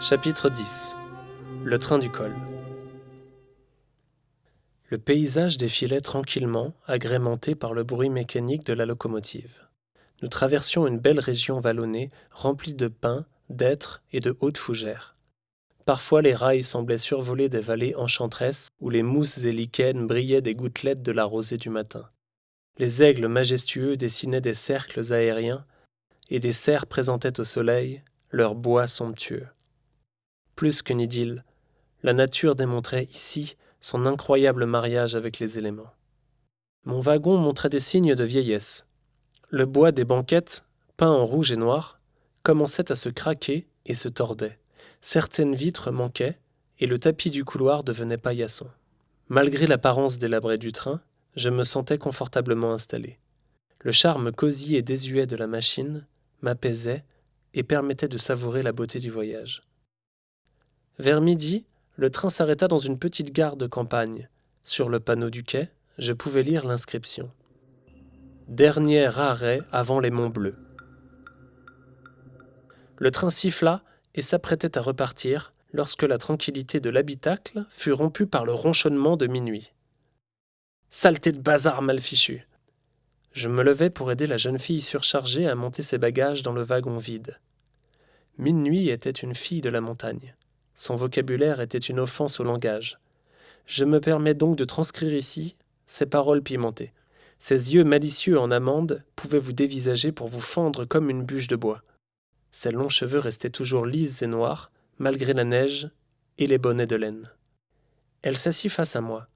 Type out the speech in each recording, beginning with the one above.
Chapitre 10. Le train du col. Le paysage défilait tranquillement, agrémenté par le bruit mécanique de la locomotive. Nous traversions une belle région vallonnée, remplie de pins, d'hêtres et de hautes fougères. Parfois les rails semblaient survoler des vallées enchanteresses où les mousses et lichens brillaient des gouttelettes de la rosée du matin. Les aigles majestueux dessinaient des cercles aériens et des cerfs présentaient au soleil leurs bois somptueux. Plus qu'une idylle, la nature démontrait ici son incroyable mariage avec les éléments. Mon wagon montrait des signes de vieillesse. Le bois des banquettes, peint en rouge et noir, commençait à se craquer et se tordait. Certaines vitres manquaient et le tapis du couloir devenait paillasson. Malgré l'apparence délabrée du train, je me sentais confortablement installé. Le charme cosy et désuet de la machine m'apaisait et permettait de savourer la beauté du voyage. Vers midi, le train s'arrêta dans une petite gare de campagne. Sur le panneau du quai, je pouvais lire l'inscription. Dernier arrêt avant les Monts Bleus. Le train siffla et s'apprêtait à repartir lorsque la tranquillité de l'habitacle fut rompue par le ronchonnement de minuit. Saleté de bazar mal fichu! Je me levai pour aider la jeune fille surchargée à monter ses bagages dans le wagon vide. Minuit était une fille de la montagne. Son vocabulaire était une offense au langage. Je me permets donc de transcrire ici ces paroles pimentées. Ses yeux malicieux en amande pouvaient vous dévisager pour vous fendre comme une bûche de bois. Ses longs cheveux restaient toujours lises et noirs, malgré la neige et les bonnets de laine. Elle s'assit face à moi,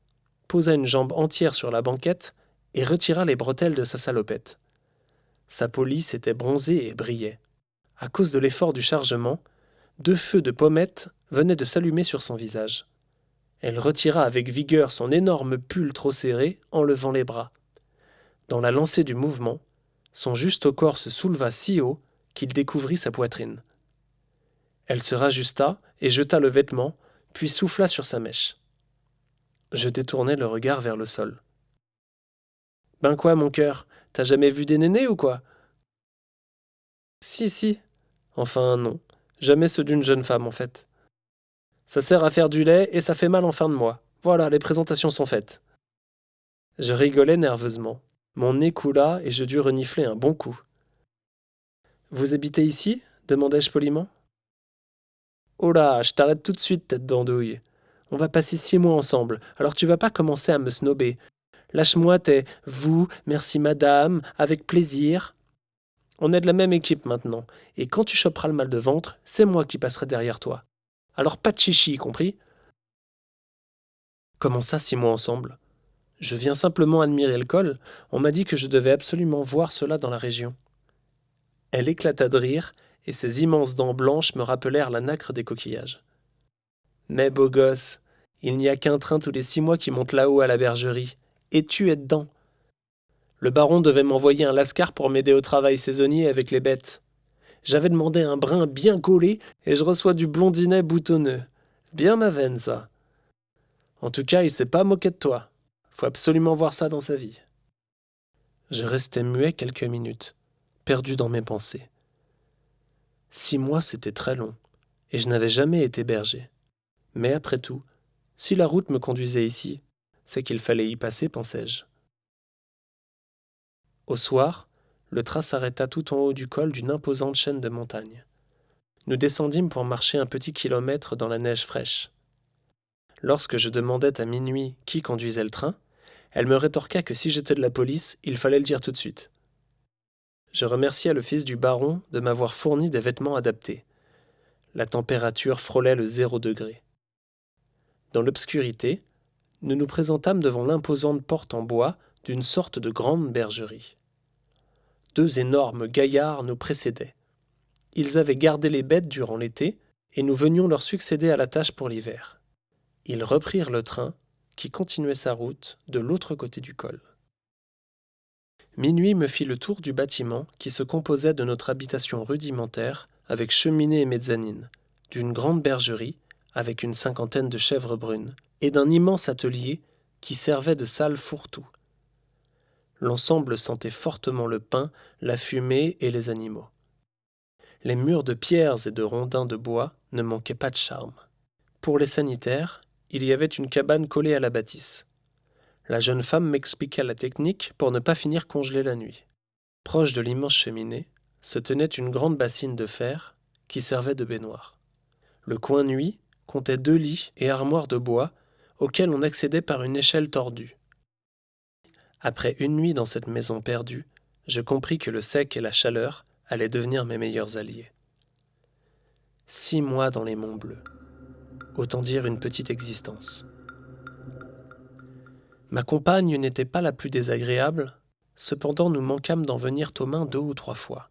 posa une jambe entière sur la banquette et retira les bretelles de sa salopette. Sa police était bronzée et brillait. À cause de l'effort du chargement, 2 feux de pommettes venaient de s'allumer sur son visage. Elle retira avec vigueur son énorme pull trop serré en levant les bras. Dans la lancée du mouvement, son juste corps se souleva si haut qu'il découvrit sa poitrine. Elle se rajusta et jeta le vêtement, puis souffla sur sa mèche. Je détournai le regard vers le sol. « Ben quoi, mon cœur, t'as jamais vu des nénés ou quoi ?»« Si. Enfin, non. Jamais ceux d'une jeune femme, en fait. Ça sert à faire du lait et ça fait mal en fin de mois. Voilà, les présentations sont faites. » Je rigolais nerveusement. Mon nez coula et je dus renifler un bon coup. « Vous habitez ici ?» demandai-je poliment. « Oh là, je t'arrête tout de suite, tête d'andouille. On va passer 6 mois ensemble, alors tu vas pas commencer à me snober. Lâche-moi tes « vous, merci madame, avec plaisir ». On est de la même équipe maintenant, et quand tu choperas le mal de ventre, c'est moi qui passerai derrière toi. Alors pas de chichi, compris ? Comment ça, 6 mois ensemble ? Je viens simplement admirer le col, on m'a dit que je devais absolument voir cela dans la région. Elle éclata de rire, et ses immenses dents blanches me rappelèrent la nacre des coquillages. Mais beau gosse, il n'y a qu'un train tous les 6 mois qui monte là-haut à la bergerie, et tu es dedans. Le baron devait m'envoyer un lascar pour m'aider au travail saisonnier avec les bêtes. J'avais demandé un brin bien gaulé, et je reçois du blondinet boutonneux. Bien ma veine, ça. En tout cas, il s'est pas moqué de toi. Faut absolument voir ça dans sa vie. Je restai muet quelques minutes, perdu dans mes pensées. 6 mois, c'était très long, et je n'avais jamais été berger. Mais après tout, si la route me conduisait ici, c'est qu'il fallait y passer, pensai-je. Au soir, le train s'arrêta tout en haut du col d'une imposante chaîne de montagnes. Nous descendîmes pour marcher un petit kilomètre dans la neige fraîche. Lorsque je demandais à minuit qui conduisait le train, elle me rétorqua que si j'étais de la police, il fallait le dire tout de suite. Je remerciai le fils du baron de m'avoir fourni des vêtements adaptés. La température frôlait le 0 degré. Dans l'obscurité, nous nous présentâmes devant l'imposante porte en bois d'une sorte de grande bergerie. 2 énormes gaillards nous précédaient. Ils avaient gardé les bêtes durant l'été, et nous venions leur succéder à la tâche pour l'hiver. Ils reprirent le train, qui continuait sa route de l'autre côté du col. Minuit me fit le tour du bâtiment qui se composait de notre habitation rudimentaire avec cheminée et mezzanine, d'une grande bergerie avec une 50aine de chèvres brunes et d'un immense atelier qui servait de salle fourre-tout. L'ensemble sentait fortement le pain, la fumée et les animaux. Les murs de pierres et de rondins de bois ne manquaient pas de charme. Pour les sanitaires, il y avait une cabane collée à la bâtisse. La jeune femme m'expliqua la technique pour ne pas finir congelée la nuit. Proche de l'immense cheminée, se tenait une grande bassine de fer qui servait de baignoire. Le coin nuit comptait 2 lits et armoires de bois auxquels on accédait par une échelle tordue. Après une nuit dans cette maison perdue, je compris que le sec et la chaleur allaient devenir mes meilleurs alliés. 6 mois dans les Monts Bleus. Autant dire une petite existence. Ma compagne n'était pas la plus désagréable, cependant nous manquâmes d'en venir aux mains 2 ou 3 fois.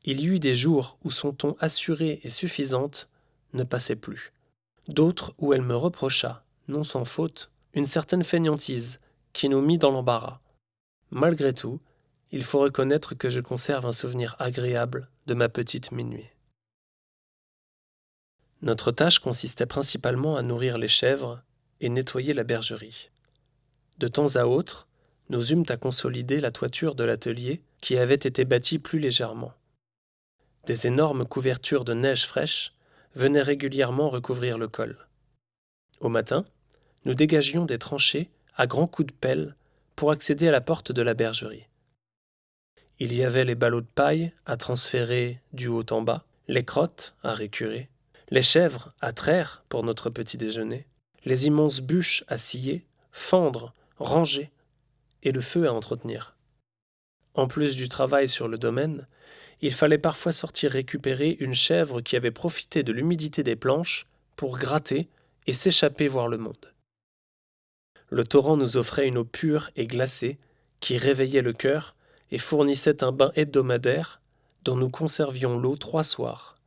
Il y eut des jours où son ton assuré et suffisante ne passait plus. D'autres où elle me reprocha, non sans faute, une certaine fainéantise qui nous mit dans l'embarras. Malgré tout, il faut reconnaître que je conserve un souvenir agréable de ma petite Minuit. Notre tâche consistait principalement à nourrir les chèvres et nettoyer la bergerie. De temps à autre, nous eûmes à consolider la toiture de l'atelier qui avait été bâtie plus légèrement. Des énormes couvertures de neige fraîche venaient régulièrement recouvrir le col. Au matin, nous dégagions des tranchées à grands coups de pelle pour accéder à la porte de la bergerie. Il y avait les ballots de paille à transférer du haut en bas, les crottes à récurer, les chèvres à traire pour notre petit déjeuner, les immenses bûches à scier, fendre, ranger, et le feu à entretenir. En plus du travail sur le domaine, il fallait parfois sortir récupérer une chèvre qui avait profité de l'humidité des planches pour gratter et s'échapper voir le monde. Le torrent nous offrait une eau pure et glacée qui réveillait le cœur et fournissait un bain hebdomadaire dont nous conservions l'eau 3 soirs.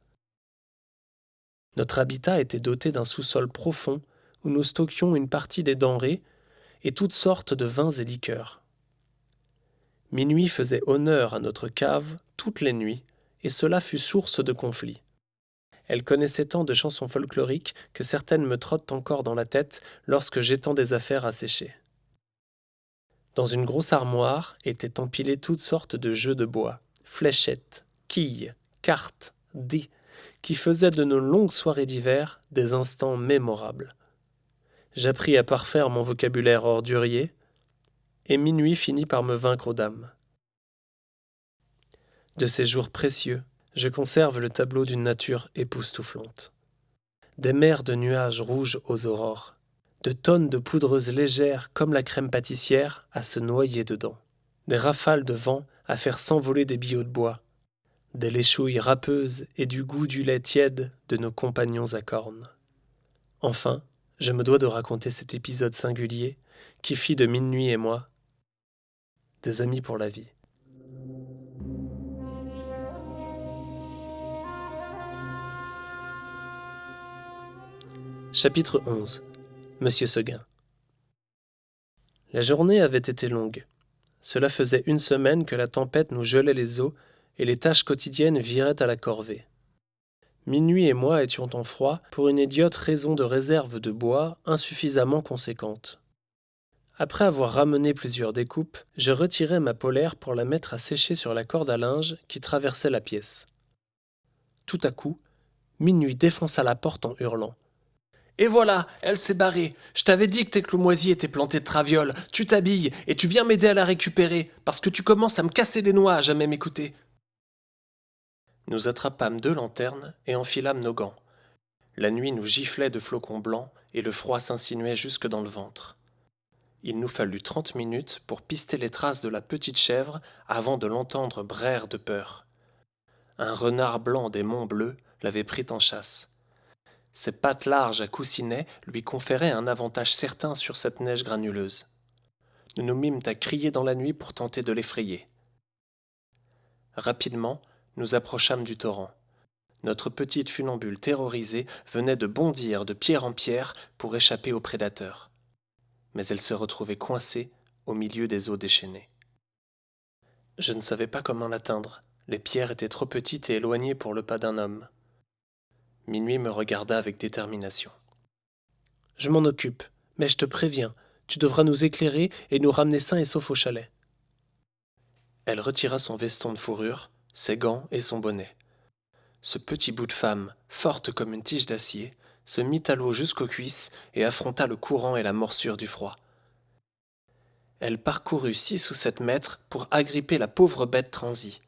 Notre habitat était doté d'un sous-sol profond où nous stockions une partie des denrées et toutes sortes de vins et liqueurs. Minuit faisait honneur à notre cave toutes les nuits, et cela fut source de conflits. Elle connaissait tant de chansons folkloriques que certaines me trottent encore dans la tête lorsque j'étends des affaires à sécher. Dans une grosse armoire étaient empilés toutes sortes de jeux de bois, fléchettes, quilles, cartes, dés, qui faisaient de nos longues soirées d'hiver des instants mémorables. J'appris à parfaire mon vocabulaire ordurier, et Minuit finit par me vaincre aux dames. De ces jours précieux, je conserve le tableau d'une nature époustouflante. Des mers de nuages rouges aux aurores, de tonnes de poudreuses légères comme la crème pâtissière à se noyer dedans, des rafales de vent à faire s'envoler des billots de bois, des léchouilles râpeuses et du goût du lait tiède de nos compagnons à cornes. Enfin, je me dois de raconter cet épisode singulier qui fit de Minuit et moi des amis pour la vie. Chapitre 11. Monsieur Seguin. La journée avait été longue. Cela faisait 1 semaine que la tempête nous gelait les os et les tâches quotidiennes viraient à la corvée. Minuit et moi étions en froid pour une idiote raison de réserve de bois insuffisamment conséquente. Après avoir ramené plusieurs découpes, je retirai ma polaire pour la mettre à sécher sur la corde à linge qui traversait la pièce. Tout à coup, Minuit défonça la porte en hurlant. « Et voilà, elle s'est barrée. Je t'avais dit que tes cloumoisiers étaient plantés de travioles. Tu t'habilles et tu viens m'aider à la récupérer, parce que tu commences à me casser les noix à jamais m'écouter. » Nous attrapâmes 2 lanternes et enfilâmes nos gants. La nuit nous giflait de flocons blancs et le froid s'insinuait jusque dans le ventre. Il nous fallut 30 minutes pour pister les traces de la petite chèvre avant de l'entendre braire de peur. Un renard blanc des Monts Bleus l'avait pris en chasse. Ses pattes larges à coussinets lui conféraient un avantage certain sur cette neige granuleuse. Nous nous mîmes à crier dans la nuit pour tenter de l'effrayer. Rapidement, nous approchâmes du torrent. Notre petite funambule terrorisée venait de bondir de pierre en pierre pour échapper aux prédateurs. Mais elle se retrouvait coincée au milieu des eaux déchaînées. Je ne savais pas comment l'atteindre. Les pierres étaient trop petites et éloignées pour le pas d'un homme. Minuit me regarda avec détermination. « Je m'en occupe, mais je te préviens, tu devras nous éclairer et nous ramener sains et saufs au chalet. » Elle retira son veston de fourrure, ses gants et son bonnet. Ce petit bout de femme, forte comme une tige d'acier, se mit à l'eau jusqu'aux cuisses et affronta le courant et la morsure du froid. Elle parcourut 6 ou 7 mètres pour agripper la pauvre bête transie.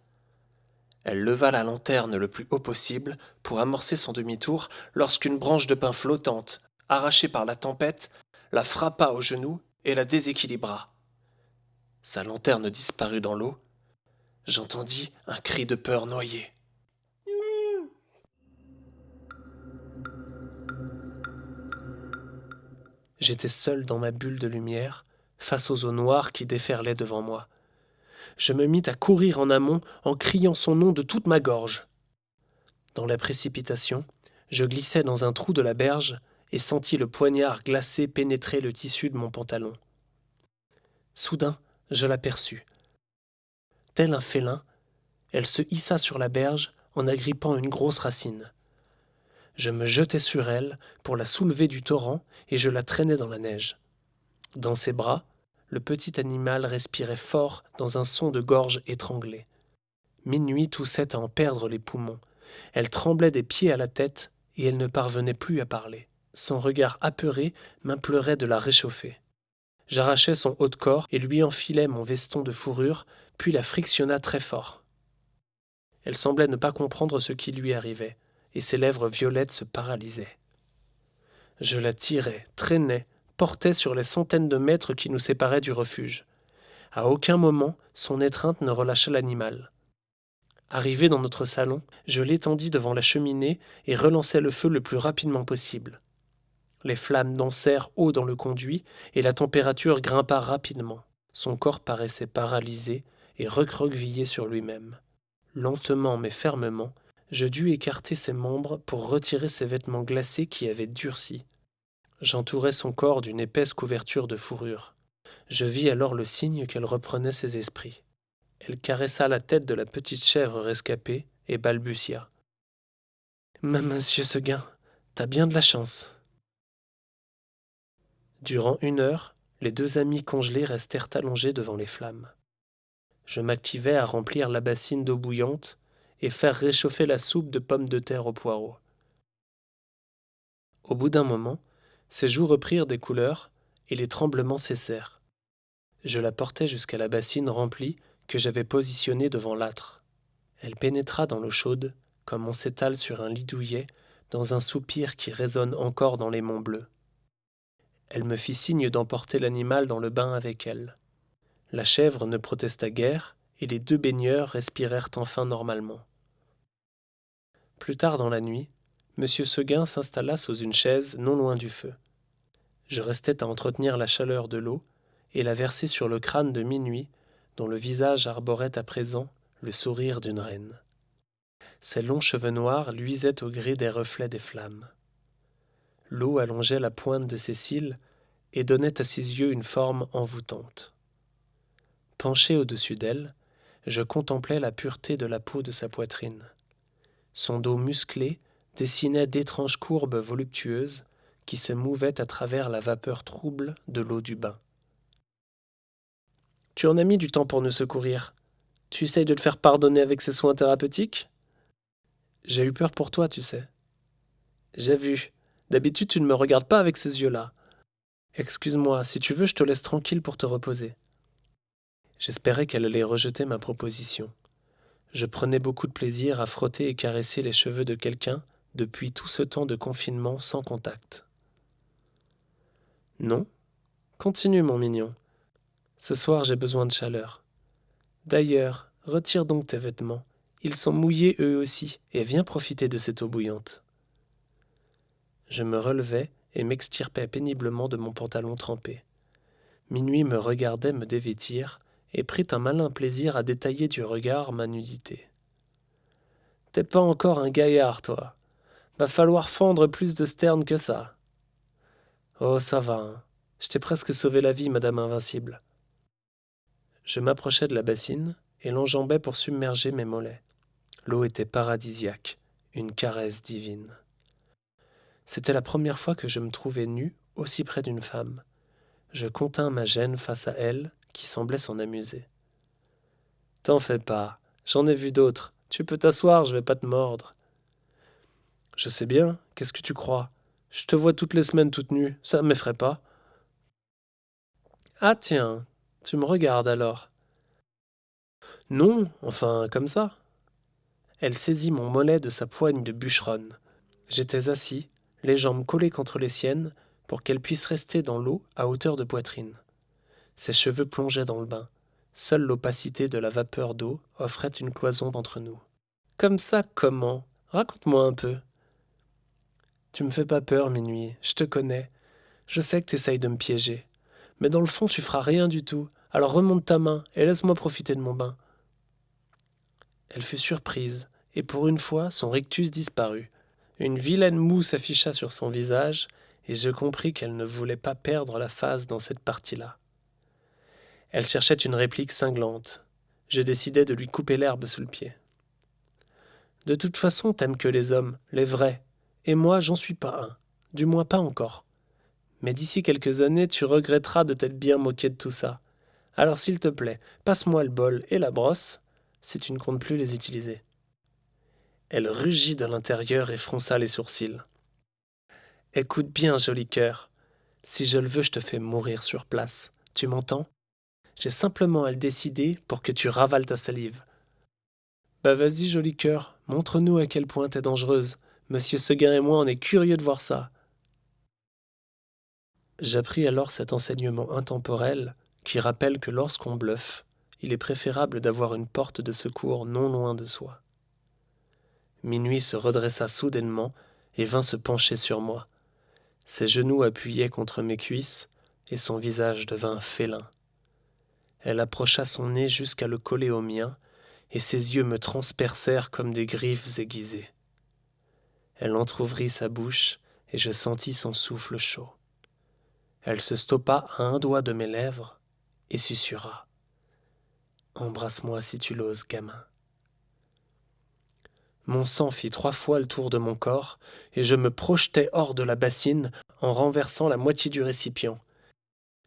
Elle leva la lanterne le plus haut possible pour amorcer son demi-tour lorsqu'une branche de pin flottante, arrachée par la tempête, la frappa au genou et la déséquilibra. Sa lanterne disparut dans l'eau. J'entendis un cri de peur noyé. J'étais seul dans ma bulle de lumière, face aux eaux noires qui déferlaient devant moi. Je me mis à courir en amont en criant son nom de toute ma gorge. Dans la précipitation, je glissai dans un trou de la berge et sentis le poignard glacé pénétrer le tissu de mon pantalon. Soudain, je l'aperçus. Tel un félin, elle se hissa sur la berge en agrippant une grosse racine. Je me jetai sur elle pour la soulever du torrent et je la traînai dans la neige. Dans ses bras, le petit animal respirait fort dans un son de gorge étranglée. Minuit toussait à en perdre les poumons. Elle tremblait des pieds à la tête et elle ne parvenait plus à parler. Son regard apeuré m'implorait de la réchauffer. J'arrachai son haut de corps et lui enfilai mon veston de fourrure, puis la frictionna très fort. Elle semblait ne pas comprendre ce qui lui arrivait, et ses lèvres violettes se paralysaient. Je la tirais, traînais, portais sur les centaines de mètres qui nous séparaient du refuge. À aucun moment, son étreinte ne relâcha l'animal. Arrivé dans notre salon, je l'étendis devant la cheminée et relançai le feu le plus rapidement possible. Les flammes dansèrent haut dans le conduit et la température grimpa rapidement. Son corps paraissait paralysé et recroquevillé sur lui-même. Lentement mais fermement, je dus écarter ses membres pour retirer ses vêtements glacés qui avaient durci. J'entourai son corps d'une épaisse couverture de fourrure. Je vis alors le signe qu'elle reprenait ses esprits. Elle caressa la tête de la petite chèvre rescapée et balbutia. « Monsieur Seguin, t'as bien de la chance. » Durant 1 heure, les 2 amis congelés restèrent allongés devant les flammes. Je m'activai à remplir la bassine d'eau bouillante et faire réchauffer la soupe de pommes de terre aux poireaux. Au bout d'un moment, ses joues reprirent des couleurs et les tremblements cessèrent. Je la portai jusqu'à la bassine remplie que j'avais positionnée devant l'âtre. Elle pénétra dans l'eau chaude, comme on s'étale sur un lit douillet, dans un soupir qui résonne encore dans les monts bleus. Elle me fit signe d'emporter l'animal dans le bain avec elle. La chèvre ne protesta guère, et les 2 baigneurs respirèrent enfin normalement. Plus tard dans la nuit, M. Seguin s'installa sous une chaise non loin du feu. Je restais à entretenir la chaleur de l'eau et la verser sur le crâne de Minuit, dont le visage arborait à présent le sourire d'une reine. Ses longs cheveux noirs luisaient au gris des reflets des flammes. L'eau allongeait la pointe de ses cils et donnait à ses yeux une forme envoûtante. Penché au-dessus d'elle, je contemplais la pureté de la peau de sa poitrine. Son dos musclé dessinait d'étranges courbes voluptueuses qui se mouvaient à travers la vapeur trouble de l'eau du bain. « Tu en as mis du temps pour nous secourir. Tu essayes de te faire pardonner avec ces soins thérapeutiques ? J'ai eu peur pour toi, tu sais. J'ai vu. D'habitude, tu ne me regardes pas avec ces yeux-là. Excuse-moi, si tu veux, je te laisse tranquille pour te reposer. » J'espérais qu'elle allait rejeter ma proposition. Je prenais beaucoup de plaisir à frotter et caresser les cheveux de quelqu'un depuis tout ce temps de confinement sans contact. Non ? Continue, mon mignon. Ce soir, j'ai besoin de chaleur. D'ailleurs, retire donc tes vêtements. Ils sont mouillés eux aussi, et viens profiter de cette eau bouillante. Je me relevai et m'extirpai péniblement de mon pantalon trempé. Minuit me regardait me dévêtir et prit un malin plaisir à détailler du regard ma nudité. « T'es pas encore un gaillard, toi. Va falloir fendre plus de sterne que ça. »« Oh, ça va, hein. Je t'ai presque sauvé la vie, Madame Invincible. » Je m'approchai de la bassine et l'enjambai pour submerger mes mollets. L'eau était paradisiaque, une caresse divine. C'était la première fois que je me trouvais nu aussi près d'une femme. Je contins ma gêne face à elle, qui semblait s'en amuser. « T'en fais pas, j'en ai vu d'autres. Tu peux t'asseoir, je vais pas te mordre. » Je sais bien, qu'est-ce que tu crois? Je te vois toutes les semaines toute nue, ça ne m'effraie pas. Ah tiens, tu me regardes alors. Non, enfin, comme ça. Elle saisit mon mollet de sa poigne de bûcheronne. J'étais assis, les jambes collées contre les siennes, pour qu'elle puisse rester dans l'eau à hauteur de poitrine. Ses cheveux plongeaient dans le bain. Seule l'opacité de la vapeur d'eau offrait une cloison d'entre nous. Comme ça, comment? Raconte-moi un peu. Tu me fais pas peur, Minuit, je te connais. Je sais que t'essayes de me piéger. Mais dans le fond, tu feras rien du tout. Alors remonte ta main et laisse-moi profiter de mon bain. Elle fut surprise, et pour une fois, son rictus disparut. Une vilaine moue s'afficha sur son visage, et je compris qu'elle ne voulait pas perdre la face dans cette partie-là. Elle cherchait une réplique cinglante. Je décidai de lui couper l'herbe sous le pied. De toute façon, t'aimes que les hommes, les vrais, et moi, j'en suis pas un. Du moins pas encore. Mais d'ici quelques années, tu regretteras de t'être bien moqué de tout ça. Alors s'il te plaît, passe-moi le bol et la brosse, si tu ne comptes plus les utiliser. Elle rugit de l'intérieur et fronça les sourcils. Écoute bien, joli cœur. Si je le veux, je te fais mourir sur place. Tu m'entends? J'ai simplement à le décider pour que tu ravales ta salive. Bah vas-y, joli cœur, montre-nous à quel point t'es dangereuse. Monsieur Seguin et moi, on est curieux de voir ça. J'appris alors cet enseignement intemporel qui rappelle que lorsqu'on bluffe, il est préférable d'avoir une porte de secours non loin de soi. Minuit se redressa soudainement et vint se pencher sur moi. Ses genoux appuyaient contre mes cuisses et son visage devint félin. Elle approcha son nez jusqu'à le coller au mien et ses yeux me transpercèrent comme des griffes aiguisées. Elle entr'ouvrit sa bouche et je sentis son souffle chaud. Elle se stoppa à un doigt de mes lèvres et susurra. Embrasse-moi si tu l'oses, gamin. Mon sang fit 3 fois le tour de mon corps, et je me projetai hors de la bassine en renversant la moitié du récipient.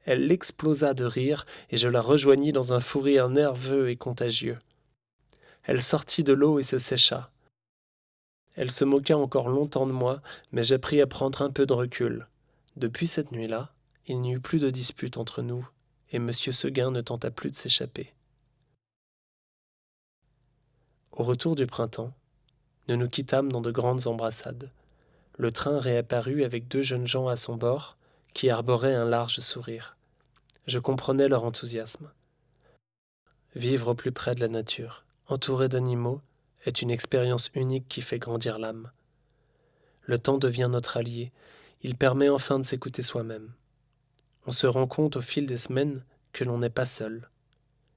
Elle explosa de rire, et je la rejoignis dans un fou rire nerveux et contagieux. Elle sortit de l'eau et se sécha. Elle se moqua encore longtemps de moi, mais j'appris à prendre un peu de recul. Depuis cette nuit-là, il n'y eut plus de dispute entre nous, et M. Seguin ne tenta plus de s'échapper. Au retour du printemps, nous nous quittâmes dans de grandes embrassades. Le train réapparut avec 2 jeunes gens à son bord, qui arboraient un large sourire. Je comprenais leur enthousiasme. Vivre au plus près de la nature, entouré d'animaux, est une expérience unique qui fait grandir l'âme. Le temps devient notre allié, il permet enfin de s'écouter soi-même. On se rend compte au fil des semaines que l'on n'est pas seul.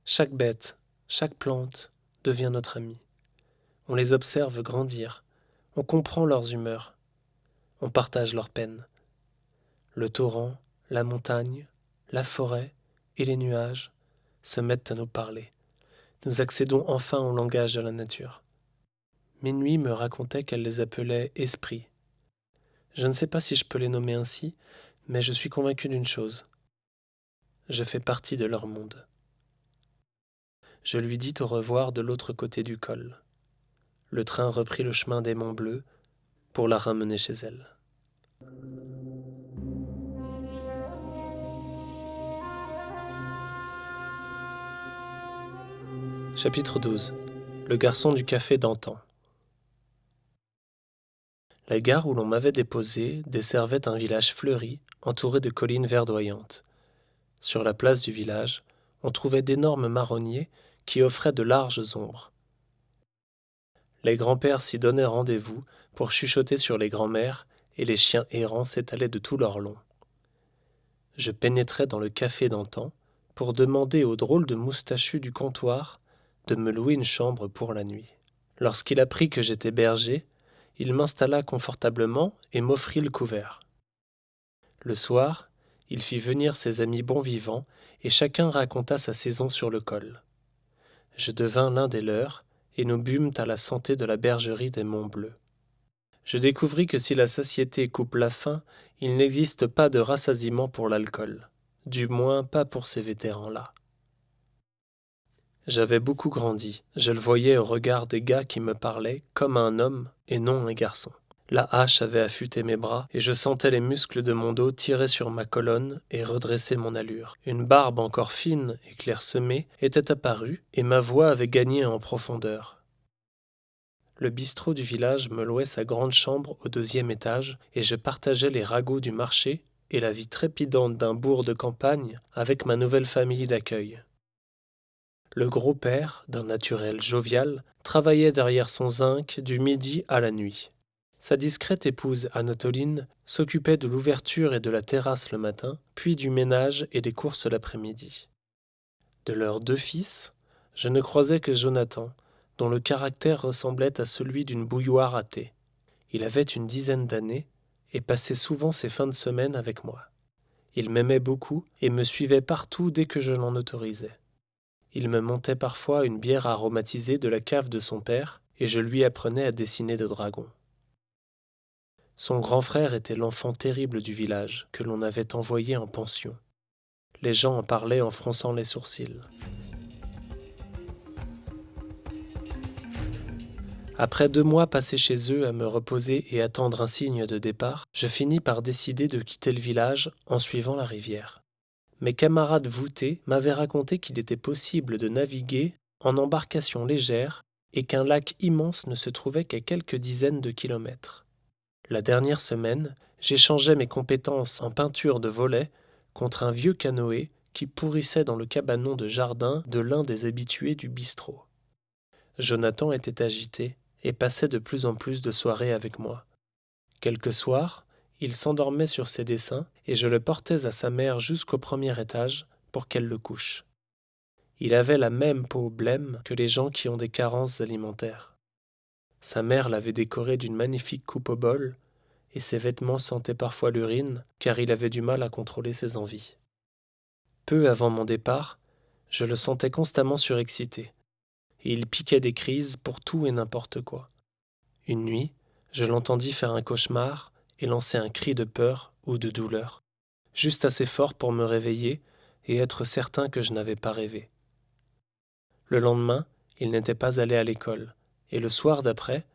Chaque bête, chaque plante devient notre ami. On les observe grandir, on comprend leurs humeurs, on partage leurs peines. Le torrent, la montagne, la forêt et les nuages se mettent à nous parler. Nous accédons enfin au langage de la nature. Minuit me racontait qu'elle les appelait esprits. Je ne sais pas si je peux les nommer ainsi, mais je suis convaincu d'une chose. Je fais partie de leur monde. Je lui dis au revoir de l'autre côté du col. Le train reprit le chemin des Monts Bleus pour la ramener chez elle. Chapitre 12. Le garçon du café d'antan. La gare où l'on m'avait déposé desservait un village fleuri, entouré de collines verdoyantes. Sur la place du village, on trouvait d'énormes marronniers qui offraient de larges ombres. Les grands-pères s'y donnaient rendez-vous pour chuchoter sur les grands-mères, et les chiens errants s'étalaient de tout leur long. Je pénétrai dans le café d'antan pour demander au drôle de moustachu du comptoir de me louer une chambre pour la nuit. Lorsqu'il apprit que j'étais berger, il m'installa confortablement et m'offrit le couvert. Le soir, il fit venir ses amis bons vivants et chacun raconta sa saison sur le col. Je devins l'un des leurs et nous bûmes à la santé de la bergerie des Monts Bleus. Je découvris que si la satiété coupe la faim, il n'existe pas de rassasiement pour l'alcool, du moins pas pour ces vétérans-là. J'avais beaucoup grandi, je le voyais au regard des gars qui me parlaient comme un homme et non un garçon. La hache avait affûté mes bras, et je sentais les muscles de mon dos tirer sur ma colonne et redresser mon allure. Une barbe encore fine et clairsemée était apparue, et ma voix avait gagné en profondeur. Le bistrot du village me louait sa grande chambre au 2e étage, et je partageais les ragots du marché et la vie trépidante d'un bourg de campagne avec ma nouvelle famille d'accueil. Le gros-père, d'un naturel jovial, travaillait derrière son zinc du midi à la nuit. Sa discrète épouse Anatoline s'occupait de l'ouverture et de la terrasse le matin, puis du ménage et des courses l'après-midi. De leurs 2 fils, je ne croisais que Jonathan, dont le caractère ressemblait à celui d'une bouilloire à thé. Il avait une 10aine d'années et passait souvent ses fins de semaine avec moi. Il m'aimait beaucoup et me suivait partout dès que je l'en autorisais. Il me montait parfois une bière aromatisée de la cave de son père et je lui apprenais à dessiner des dragons. Son grand frère était l'enfant terrible du village que l'on avait envoyé en pension. Les gens en parlaient en fronçant les sourcils. Après 2 mois passés chez eux à me reposer et attendre un signe de départ, je finis par décider de quitter le village en suivant la rivière. Mes camarades voûtés m'avaient raconté qu'il était possible de naviguer en embarcation légère et qu'un lac immense ne se trouvait qu'à quelques dizaines de kilomètres. La dernière semaine, j'échangeais mes compétences en peinture de volets contre un vieux canoë qui pourrissait dans le cabanon de jardin de l'un des habitués du bistrot. Jonathan était agité et passait de plus en plus de soirées avec moi. Quelques soirs, il s'endormait sur ses dessins et je le portais à sa mère jusqu'au 1er étage pour qu'elle le couche. Il avait la même peau blême que les gens qui ont des carences alimentaires. Sa mère l'avait décoré d'une magnifique coupe au bol et ses vêtements sentaient parfois l'urine car il avait du mal à contrôler ses envies. Peu avant mon départ, je le sentais constamment surexcité et il piquait des crises pour tout et n'importe quoi. Une nuit, je l'entendis faire un cauchemar et lancer un cri de peur ou de douleur, juste assez fort pour me réveiller et être certain que je n'avais pas rêvé. Le lendemain, il n'était pas allé à l'école, et le soir d'après,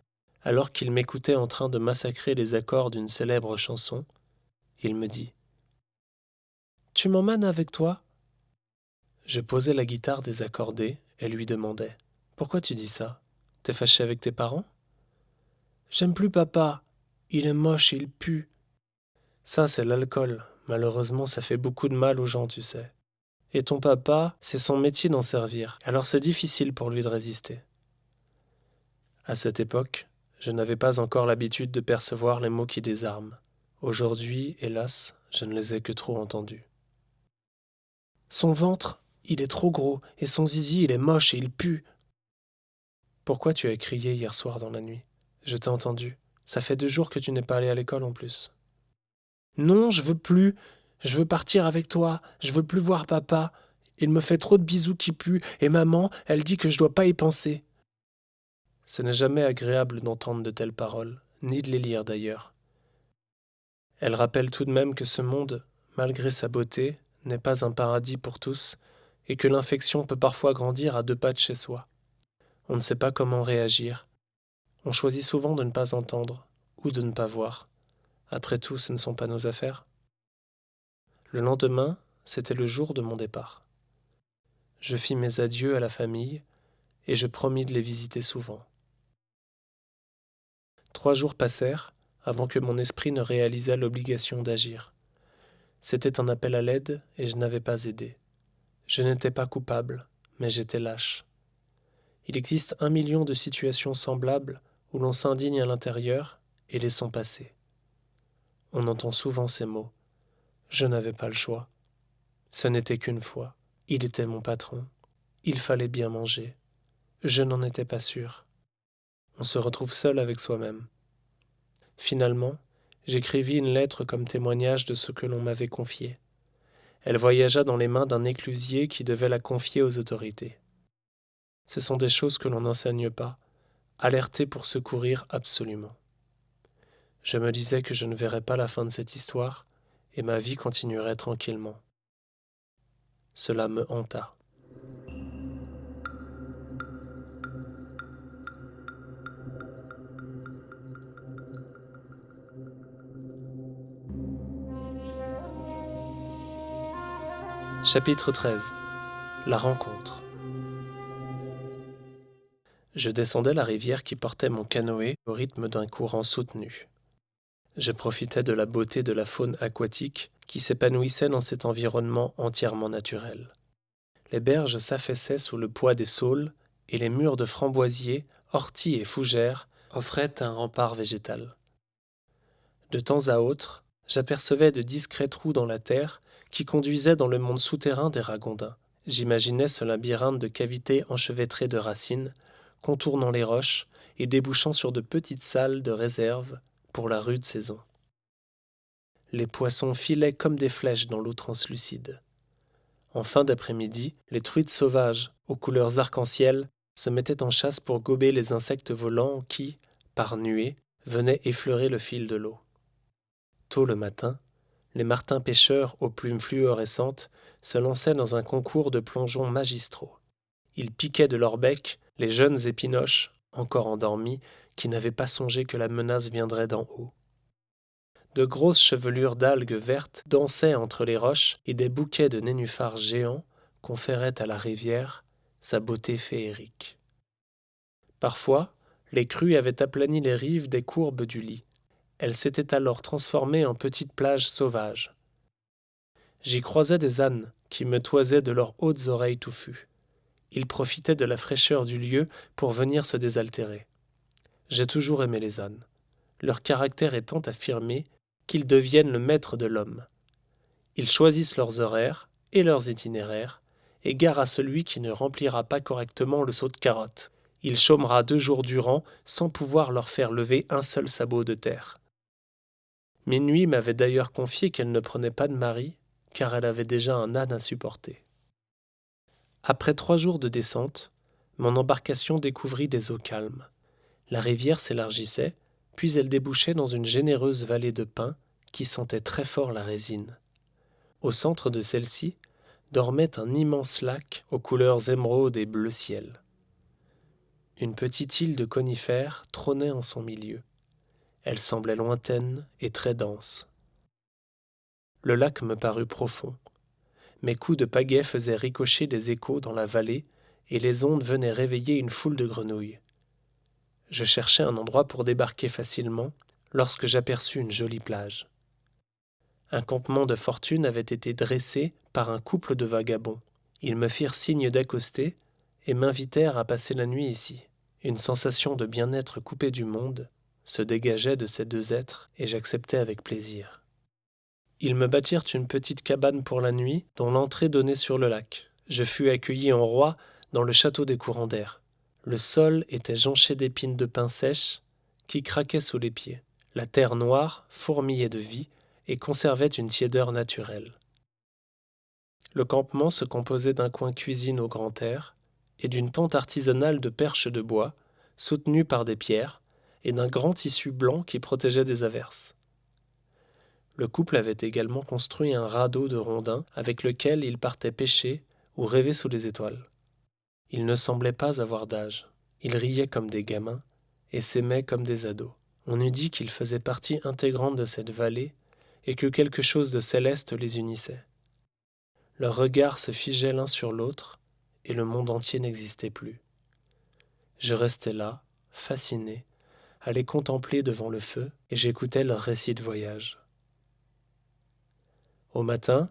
alors qu'il m'écoutait en train de massacrer les accords d'une célèbre chanson, il me dit « Tu m'emmènes avec toi ?» Je posais la guitare désaccordée et lui demandais « Pourquoi tu dis ça? T'es fâché avec tes parents ?»« J'aime plus papa. Il est moche et il pue. » Ça, c'est l'alcool. Malheureusement, ça fait beaucoup de mal aux gens, tu sais. Et ton papa, c'est son métier d'en servir, alors c'est difficile pour lui de résister. À cette époque, je n'avais pas encore l'habitude de percevoir les mots qui désarment. Aujourd'hui, hélas, je ne les ai que trop entendus. Son ventre, il est trop gros, et son zizi, il est moche et il pue. Pourquoi tu as crié hier soir dans la nuit? Je t'ai entendu. Ça fait 2 jours que tu n'es pas allé à l'école en plus. Non, je veux plus. Je veux partir avec toi. Je veux plus voir papa. Il me fait trop de bisous qui puent, et maman, elle dit que je dois pas y penser. Ce n'est jamais agréable d'entendre de telles paroles, ni de les lire d'ailleurs. Elles rappellent tout de même que ce monde, malgré sa beauté, n'est pas un paradis pour tous, et que l'infection peut parfois grandir à 2 pas de chez soi. On ne sait pas comment réagir. On choisit souvent de ne pas entendre, ou de ne pas voir. Après tout, ce ne sont pas nos affaires. Le lendemain, c'était le jour de mon départ. Je fis mes adieux à la famille, et je promis de les visiter souvent. 3 jours passèrent avant que mon esprit ne réalisât l'obligation d'agir. C'était un appel à l'aide et je n'avais pas aidé. Je n'étais pas coupable, mais j'étais lâche. Il existe 1 million de situations semblables où l'on s'indigne à l'intérieur et laissons passer. On entend souvent ces mots. Je n'avais pas le choix. Ce n'était qu'une fois. Il était mon patron. Il fallait bien manger. Je n'en étais pas sûr. On se retrouve seul avec soi-même. Finalement, j'écrivis une lettre comme témoignage de ce que l'on m'avait confié. Elle voyagea dans les mains d'un éclusier qui devait la confier aux autorités. Ce sont des choses que l'on n'enseigne pas, alerter pour secourir absolument. Je me disais que je ne verrais pas la fin de cette histoire et ma vie continuerait tranquillement. Cela me hanta. Chapitre 13. La rencontre. Je descendais la rivière qui portait mon canoë au rythme d'un courant soutenu. Je profitais de la beauté de la faune aquatique qui s'épanouissait dans cet environnement entièrement naturel. Les berges s'affaissaient sous le poids des saules et les murs de framboisiers, orties et fougères offraient un rempart végétal. De temps à autre, j'apercevais de discrets trous dans la terre qui conduisaient dans le monde souterrain des ragondins. J'imaginais ce labyrinthe de cavités enchevêtrées de racines, contournant les roches et débouchant sur de petites salles de réserve pour la rude saison. Les poissons filaient comme des flèches dans l'eau translucide. En fin d'après-midi, les truites sauvages, aux couleurs arc-en-ciel, se mettaient en chasse pour gober les insectes volants qui, par nuées, venaient effleurer le fil de l'eau. Tôt le matin, les martins pêcheurs aux plumes fluorescentes se lançaient dans un concours de plongeons magistraux. Ils piquaient de leur bec les jeunes épinoches, encore endormis, qui n'avaient pas songé que la menace viendrait d'en haut. De grosses chevelures d'algues vertes dansaient entre les roches et des bouquets de nénuphars géants conféraient à la rivière sa beauté féerique. Parfois, les crues avaient aplani les rives des courbes du lit. Elles s'étaient alors transformées en petites plages sauvages. J'y croisais des ânes qui me toisaient de leurs hautes oreilles touffues. Ils profitaient de la fraîcheur du lieu pour venir se désaltérer. J'ai toujours aimé les ânes, leur caractère est tant affirmé qu'ils deviennent le maître de l'homme. Ils choisissent leurs horaires et leurs itinéraires, et gare à celui qui ne remplira pas correctement le seau de carottes. Il chômera 2 jours durant sans pouvoir leur faire lever un seul sabot de terre. Minuit m'avait d'ailleurs confié qu'elle ne prenait pas de mari, car elle avait déjà un âne à supporter. Après 3 jours de descente, mon embarcation découvrit des eaux calmes. La rivière s'élargissait, puis elle débouchait dans une généreuse vallée de pins qui sentait très fort la résine. Au centre de celle-ci dormait un immense lac aux couleurs émeraude et bleu ciel. Une petite île de conifères trônait en son milieu. Elle semblait lointaine et très dense. Le lac me parut profond. Mes coups de pagaie faisaient ricocher des échos dans la vallée et les ondes venaient réveiller une foule de grenouilles. Je cherchais un endroit pour débarquer facilement lorsque j'aperçus une jolie plage. Un campement de fortune avait été dressé par un couple de vagabonds. Ils me firent signe d'accoster et m'invitèrent à passer la nuit ici. Une sensation de bien-être coupé du monde se dégageait de ces 2 êtres et j'acceptai avec plaisir. Ils me bâtirent une petite cabane pour la nuit dont l'entrée donnait sur le lac. Je fus accueilli en roi dans le château des courants d'air. Le sol était jonché d'épines de pin sèches qui craquaient sous les pieds. La terre noire fourmillait de vie et conservait une tiédeur naturelle. Le campement se composait d'un coin cuisine au grand air et d'une tente artisanale de perches de bois, soutenue par des pierres, et d'un grand tissu blanc qui protégeait des averses. Le couple avait également construit un radeau de rondins avec lequel il partait pêcher ou rêver sous les étoiles. Ils ne semblaient pas avoir d'âge. Ils riaient comme des gamins et s'aimaient comme des ados. On eût dit qu'ils faisaient partie intégrante de cette vallée et que quelque chose de céleste les unissait. Leurs regards se figeaient l'un sur l'autre et le monde entier n'existait plus. Je restais là, fasciné, à les contempler devant le feu et j'écoutais leur récit de voyage. Au matin,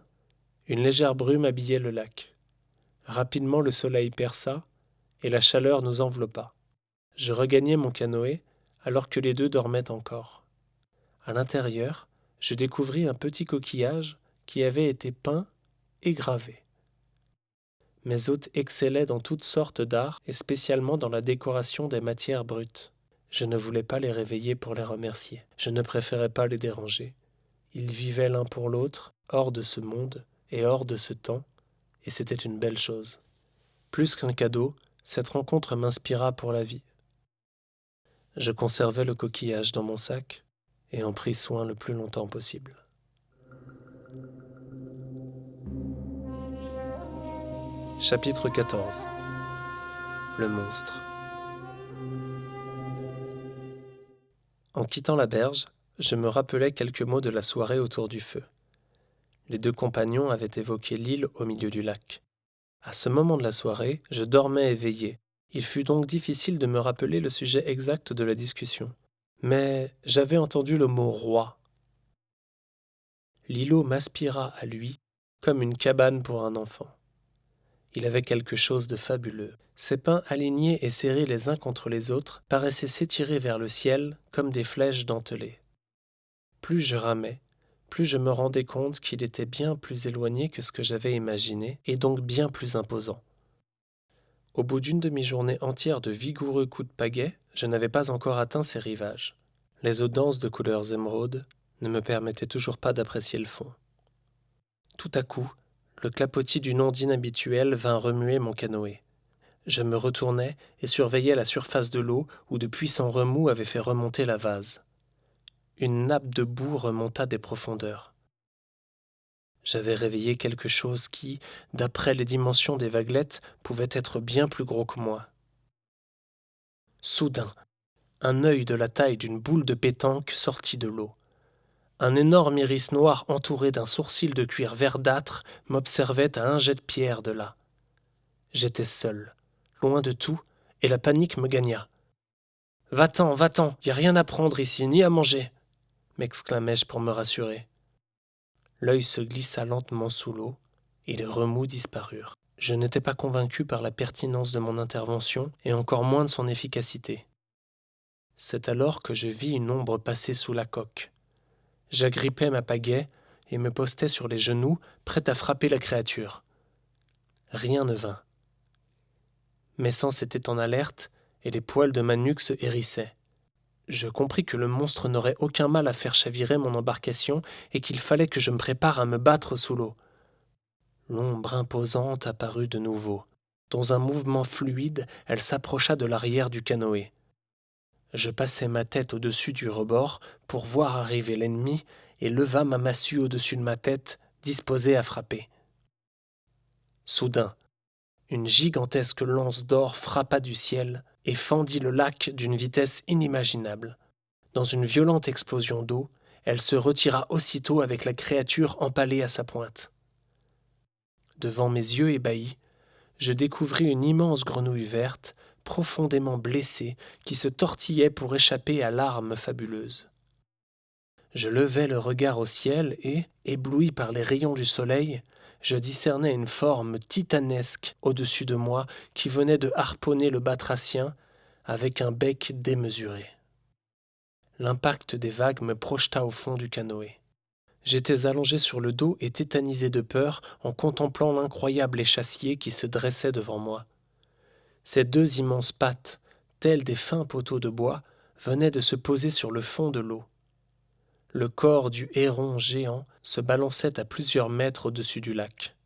une légère brume habillait le lac. Rapidement le soleil perça et la chaleur nous enveloppa. Je regagnai mon canoë alors que les 2 dormaient encore. À l'intérieur, je découvris un petit coquillage qui avait été peint et gravé. Mes hôtes excellaient dans toutes sortes d'arts et spécialement dans la décoration des matières brutes. Je ne voulais pas les réveiller pour les remercier. Je ne préférais pas les déranger. Ils vivaient l'un pour l'autre, hors de ce monde et hors de ce temps, et c'était une belle chose. Plus qu'un cadeau, cette rencontre m'inspira pour la vie. Je conservai le coquillage dans mon sac et en pris soin le plus longtemps possible. Chapitre 14. Le monstre. En quittant la berge, je me rappelai quelques mots de la soirée autour du feu. Les deux compagnons avaient évoqué l'île au milieu du lac. À ce moment de la soirée, je dormais éveillé. Il fut donc difficile de me rappeler le sujet exact de la discussion. Mais j'avais entendu le mot roi. L'îlot m'aspira à lui comme une cabane pour un enfant. Il avait quelque chose de fabuleux. Ses pins alignés et serrés les uns contre les autres paraissaient s'étirer vers le ciel comme des flèches dentelées. Plus je ramais, plus je me rendais compte qu'il était bien plus éloigné que ce que j'avais imaginé, et donc bien plus imposant. Au bout d'une demi-journée entière de vigoureux coups de pagaie, je n'avais pas encore atteint ses rivages. Les eaux denses de couleurs émeraude ne me permettaient toujours pas d'apprécier le fond. Tout à coup, le clapotis d'une onde inhabituelle vint remuer mon canoë. Je me retournai et surveillai la surface de l'eau où de puissants remous avaient fait remonter la vase. Une nappe de boue remonta des profondeurs. J'avais réveillé quelque chose qui, d'après les dimensions des vaguelettes, pouvait être bien plus gros que moi. Soudain, un œil de la taille d'une boule de pétanque sortit de l'eau. Un énorme iris noir entouré d'un sourcil de cuir verdâtre m'observait à un jet de pierre de là. J'étais seul, loin de tout, et la panique me gagna. « Va-t'en, va-t'en, y a rien à prendre ici, ni à manger !» m'exclamai-je pour me rassurer. L'œil se glissa lentement sous l'eau, et les remous disparurent. Je n'étais pas convaincu par la pertinence de mon intervention, et encore moins de son efficacité. C'est alors que je vis une ombre passer sous la coque. J'agrippais ma pagaie et me postais sur les genoux, prêt à frapper la créature. Rien ne vint. Mes sens étaient en alerte et les poils de ma nuque se hérissaient. Je compris que le monstre n'aurait aucun mal à faire chavirer mon embarcation et qu'il fallait que je me prépare à me battre sous l'eau. L'ombre imposante apparut de nouveau. Dans un mouvement fluide, elle s'approcha de l'arrière du canoë. Je passai ma tête au-dessus du rebord pour voir arriver l'ennemi et leva ma massue au-dessus de ma tête, disposée à frapper. Soudain, une gigantesque lance d'or frappa du ciel et fendit le lac d'une vitesse inimaginable. Dans une violente explosion d'eau, elle se retira aussitôt avec la créature empalée à sa pointe. Devant mes yeux ébahis, je découvris une immense grenouille verte, profondément blessée, qui se tortillait pour échapper à l'arme fabuleuse. Je levai le regard au ciel et, ébloui par les rayons du soleil, je discernai une forme titanesque au-dessus de moi qui venait de harponner le batracien avec un bec démesuré. L'impact des vagues me projeta au fond du canoë. J'étais allongé sur le dos et tétanisé de peur en contemplant l'incroyable échassier qui se dressait devant moi. Ses deux immenses pattes, telles des fins poteaux de bois, venaient de se poser sur le fond de l'eau. Le corps du héron géant se balançait à plusieurs mètres au-dessus du lac.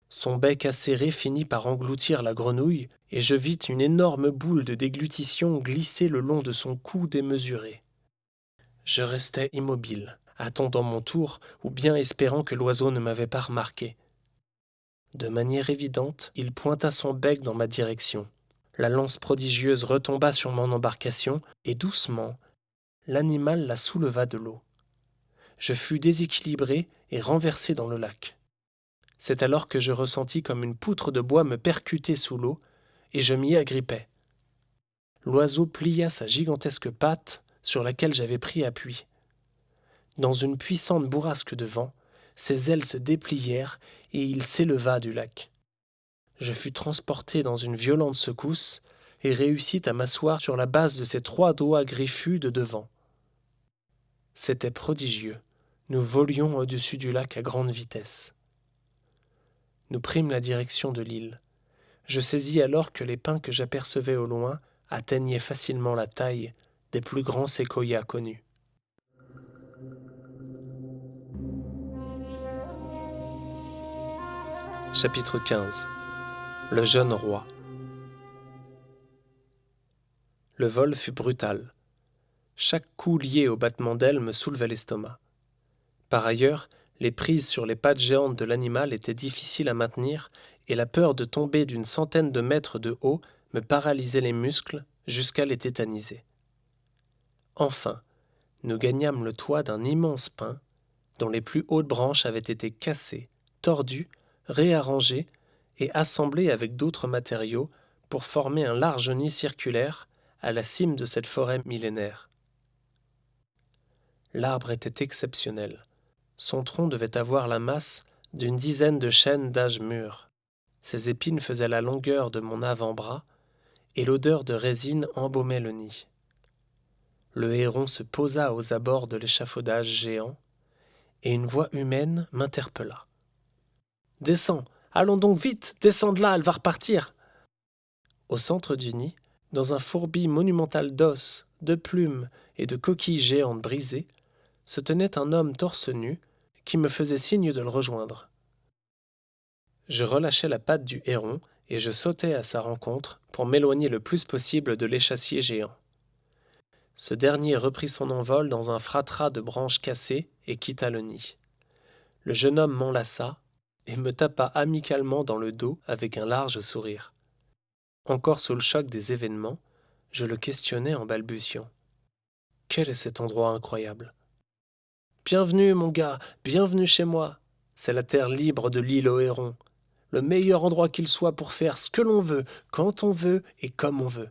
Son bec acéré finit par engloutir la grenouille et je vis une énorme boule de déglutition glisser le long de son cou démesuré. Je restais immobile, attendant mon tour ou bien espérant que l'oiseau ne m'avait pas remarqué. De manière évidente, il pointa son bec dans ma direction. La lance prodigieuse retomba sur mon embarcation et doucement, l'animal la souleva de l'eau. Je fus déséquilibré et renversé dans le lac. C'est alors que je ressentis comme une poutre de bois me percuter sous l'eau et je m'y agrippais. L'oiseau plia sa gigantesque patte sur laquelle j'avais pris appui. Dans une puissante bourrasque de vent, ses ailes se déplièrent et il s'éleva du lac. Je fus transporté dans une violente secousse et réussis à m'asseoir sur la base de ses 3 doigts griffus de devant. C'était prodigieux. Nous volions au-dessus du lac à grande vitesse. Nous prîmes la direction de l'île. Je saisis alors que les pins que j'apercevais au loin atteignaient facilement la taille des plus grands séquoias connus. Chapitre 15. Le jeune roi. Le vol fut brutal. Chaque coup lié au battement d'ailes me soulevait l'estomac. Par ailleurs, les prises sur les pattes géantes de l'animal étaient difficiles à maintenir et la peur de tomber d'une centaine de mètres de haut me paralysait les muscles jusqu'à les tétaniser. Enfin, nous gagnâmes le toit d'un immense pin dont les plus hautes branches avaient été cassées, tordues, réarrangées et assemblées avec d'autres matériaux pour former un large nid circulaire à la cime de cette forêt millénaire. L'arbre était exceptionnel. Son tronc devait avoir la masse d'une dizaine de chênes d'âge mûr. Ses épines faisaient la longueur de mon avant-bras et l'odeur de résine embaumait le nid. Le héron se posa aux abords de l'échafaudage géant et une voix humaine m'interpella. « Descends, allons donc vite, descends de là, elle va repartir !» Au centre du nid, dans un fourbi monumental d'os, de plumes et de coquilles géantes brisées, se tenait un homme torse nu qui me faisait signe de le rejoindre. Je relâchai la patte du héron et je sautai à sa rencontre pour m'éloigner le plus possible de l'échassier géant. Ce dernier reprit son envol dans un fratras de branches cassées et quitta le nid. Le jeune homme m'enlaça et me tapa amicalement dans le dos avec un large sourire. Encore sous le choc des événements, je le questionnais en balbutiant. Quel est cet endroit incroyable ? Bienvenue, mon gars, bienvenue chez moi. C'est la terre libre de l'île aux hérons. Le meilleur endroit qu'il soit pour faire ce que l'on veut, quand on veut et comme on veut.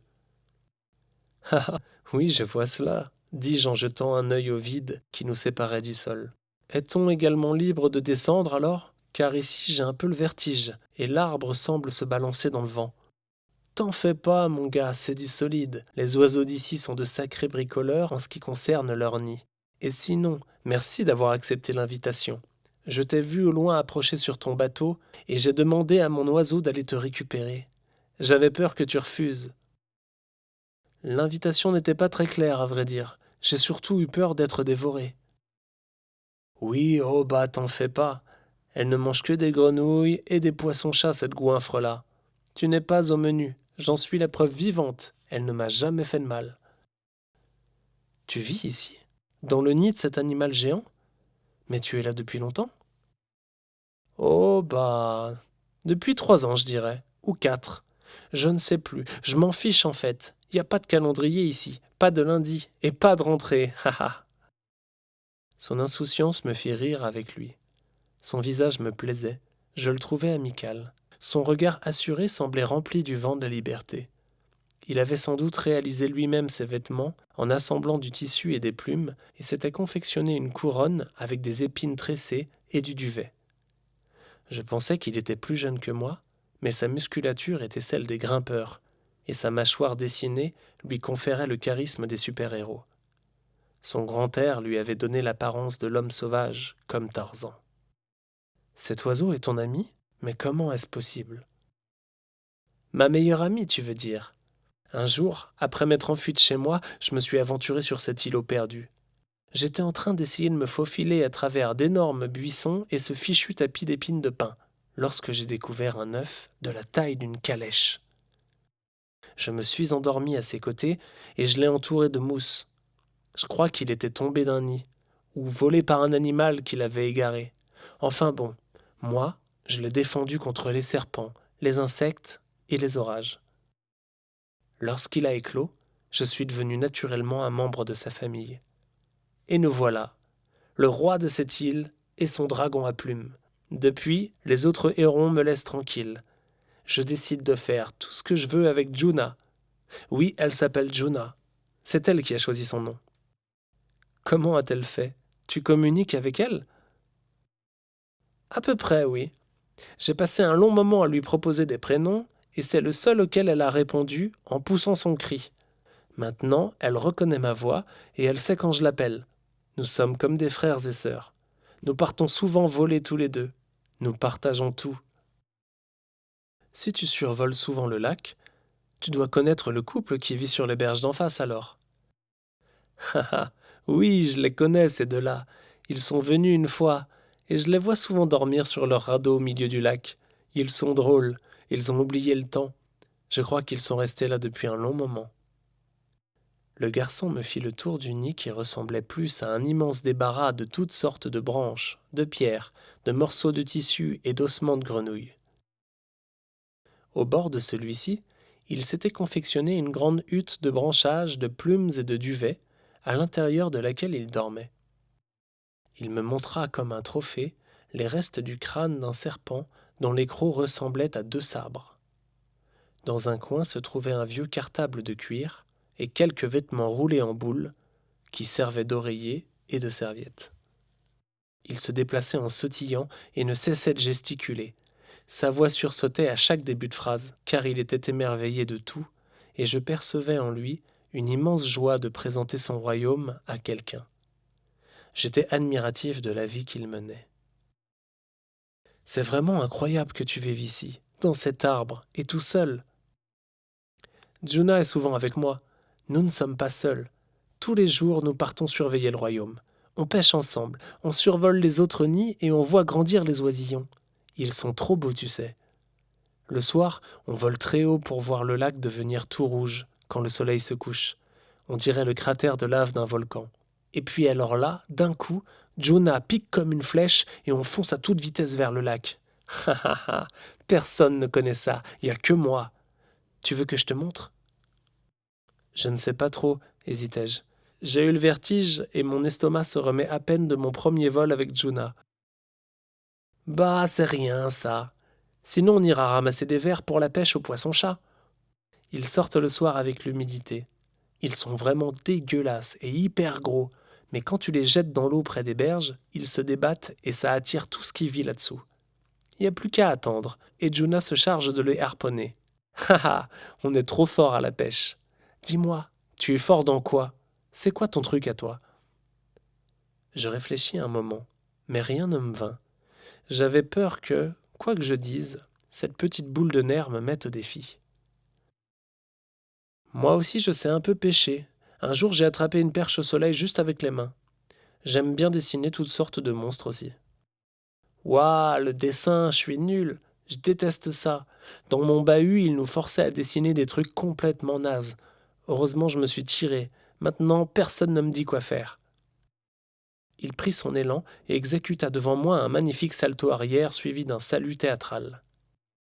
Ah, oui, je vois cela, dis-je en jetant un œil au vide qui nous séparait du sol. Est-on également libre de descendre alors ? Car ici j'ai un peu le vertige, et l'arbre semble se balancer dans le vent. T'en fais pas, mon gars, c'est du solide. Les oiseaux d'ici sont de sacrés bricoleurs en ce qui concerne leur nid. Et sinon, merci d'avoir accepté l'invitation. Je t'ai vu au loin approcher sur ton bateau, et j'ai demandé à mon oiseau d'aller te récupérer. J'avais peur que tu refuses. L'invitation n'était pas très claire, à vrai dire. J'ai surtout eu peur d'être dévoré. Oui, oh bah t'en fais pas. Elle ne mange que des grenouilles et des poissons-chats, cette goinfre-là. Tu n'es pas au menu, j'en suis la preuve vivante. Elle ne m'a jamais fait de mal. Tu vis ici, dans le nid de cet animal géant ? Mais tu es là depuis longtemps ? Oh bah... Depuis 3 ans, je dirais. Ou 4. Je ne sais plus. Je m'en fiche en fait. Il n'y a pas de calendrier ici. Pas de lundi. Et pas de rentrée. Haha. Son insouciance me fit rire avec lui. Son visage me plaisait. Je le trouvais amical. Son regard assuré semblait rempli du vent de la liberté. Il avait sans doute réalisé lui-même ses vêtements en assemblant du tissu et des plumes et s'était confectionné une couronne avec des épines tressées et du duvet. Je pensais qu'il était plus jeune que moi, mais sa musculature était celle des grimpeurs, et sa mâchoire dessinée lui conférait le charisme des super-héros. Son grand air lui avait donné l'apparence de l'homme sauvage, comme Tarzan. « Cet oiseau est ton ami ? Mais comment est-ce possible ?»« Ma meilleure amie, tu veux dire ? Un jour, après m'être enfui de chez moi, je me suis aventuré sur cet îlot perdu. J'étais en train d'essayer de me faufiler à travers d'énormes buissons et ce fichu tapis d'épines de pin, lorsque j'ai découvert un œuf de la taille d'une calèche. Je me suis endormi à ses côtés et je l'ai entouré de mousse. Je crois qu'il était tombé d'un nid, ou volé par un animal qui l'avait égaré. Enfin bon, moi, je l'ai défendu contre les serpents, les insectes et les orages. Lorsqu'il a éclos, je suis devenu naturellement un membre de sa famille. Et nous voilà, le roi de cette île et son dragon à plumes. Depuis, les autres hérons me laissent tranquille. Je décide de faire tout ce que je veux avec Juna. Oui, elle s'appelle Juna. C'est elle qui a choisi son nom. Comment a-t-elle fait ? Tu communiques avec elle ? À peu près, oui. J'ai passé un long moment à lui proposer des prénoms, et c'est le seul auquel elle a répondu en poussant son cri. Maintenant, elle reconnaît ma voix, et elle sait quand je l'appelle. Nous sommes comme des frères et sœurs. Nous partons souvent voler tous les deux. Nous partageons tout. Si tu survoles souvent le lac, tu dois connaître le couple qui vit sur les berges d'en face alors. Haha, oui, je les connais ces deux-là. Ils sont venus une fois, et je les vois souvent dormir sur leur radeau au milieu du lac. Ils sont drôles, ils ont oublié le temps. Je crois qu'ils sont restés là depuis un long moment. Le garçon me fit le tour du nid qui ressemblait plus à un immense débarras de toutes sortes de branches, de pierres, de morceaux de tissu et d'ossements de grenouilles. Au bord de celui-ci, il s'était confectionné une grande hutte de branchages, de plumes et de duvets, à l'intérieur de laquelle il dormait. Il me montra comme un trophée les restes du crâne d'un serpent dont les crocs ressemblaient à 2 sabres. Dans un coin se trouvait un vieux cartable de cuir et quelques vêtements roulés en boule qui servaient d'oreiller et de serviette. Il se déplaçait en sautillant et ne cessait de gesticuler. Sa voix sursautait à chaque début de phrase, car il était émerveillé de tout, et je percevais en lui une immense joie de présenter son royaume à quelqu'un. J'étais admiratif de la vie qu'il menait. « C'est vraiment incroyable que tu vives ici, dans cet arbre, et tout seul. » Juna est souvent avec moi. Nous ne sommes pas seuls. Tous les jours, nous partons surveiller le royaume. On pêche ensemble, on survole les autres nids et on voit grandir les oisillons. Ils sont trop beaux, tu sais. Le soir, on vole très haut pour voir le lac devenir tout rouge quand le soleil se couche. On dirait le cratère de lave d'un volcan. Et puis alors là, d'un coup, Juna pique comme une flèche et on fonce à toute vitesse vers le lac. Ha ha ha, personne ne connaît ça, il n'y a que moi. Tu veux que je te montre ? Je ne sais pas trop, hésitai-je. J'ai eu le vertige et mon estomac se remet à peine de mon premier vol avec Juna. Bah, c'est rien, ça. Sinon, on ira ramasser des vers pour la pêche au poisson-chat. Ils sortent le soir avec l'humidité. Ils sont vraiment dégueulasses et hyper gros, mais quand tu les jettes dans l'eau près des berges, ils se débattent et ça attire tout ce qui vit là-dessous. Il n'y a plus qu'à attendre, et Juna se charge de les harponner. Haha, on est trop fort à la pêche. Dis-moi, tu es fort dans quoi ? C'est quoi ton truc à toi ? Je réfléchis un moment, mais rien ne me vint. J'avais peur que, quoi que je dise, cette petite boule de nerfs me mette au défi. Moi aussi je sais un peu pêcher. Un jour j'ai attrapé une perche au soleil juste avec les mains. J'aime bien dessiner toutes sortes de monstres aussi. Ouah, le dessin, je suis nul. Je déteste ça. Dans mon bahut, ils nous forçaient à dessiner des trucs complètement nazes. Heureusement, je me suis tiré. Maintenant, personne ne me dit quoi faire. Il prit son élan et exécuta devant moi un magnifique salto arrière suivi d'un salut théâtral.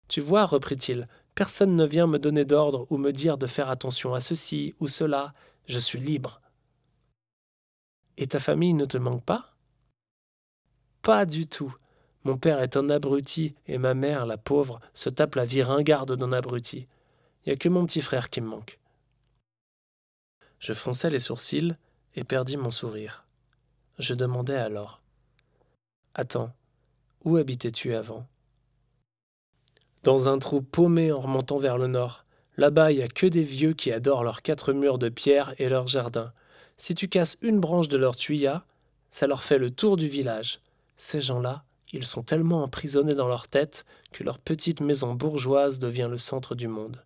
Tu vois, reprit-il, personne ne vient me donner d'ordre ou me dire de faire attention à ceci ou cela. Je suis libre. Et ta famille ne te manque pas ? Pas du tout. Mon père est un abruti et ma mère, la pauvre, se tape la vie ringarde d'un abruti. Il n'y a que mon petit frère qui me manque. Je fronçai les sourcils et perdis mon sourire. Je demandai alors. Attends, où habitais-tu avant ? Dans un trou paumé en remontant vers le nord. Là-bas, il n'y a que des vieux qui adorent leurs 4 murs de pierre et leur jardin. Si tu casses une branche de leur tuya, ça leur fait le tour du village. Ces gens-là, ils sont tellement emprisonnés dans leur tête que leur petite maison bourgeoise devient le centre du monde.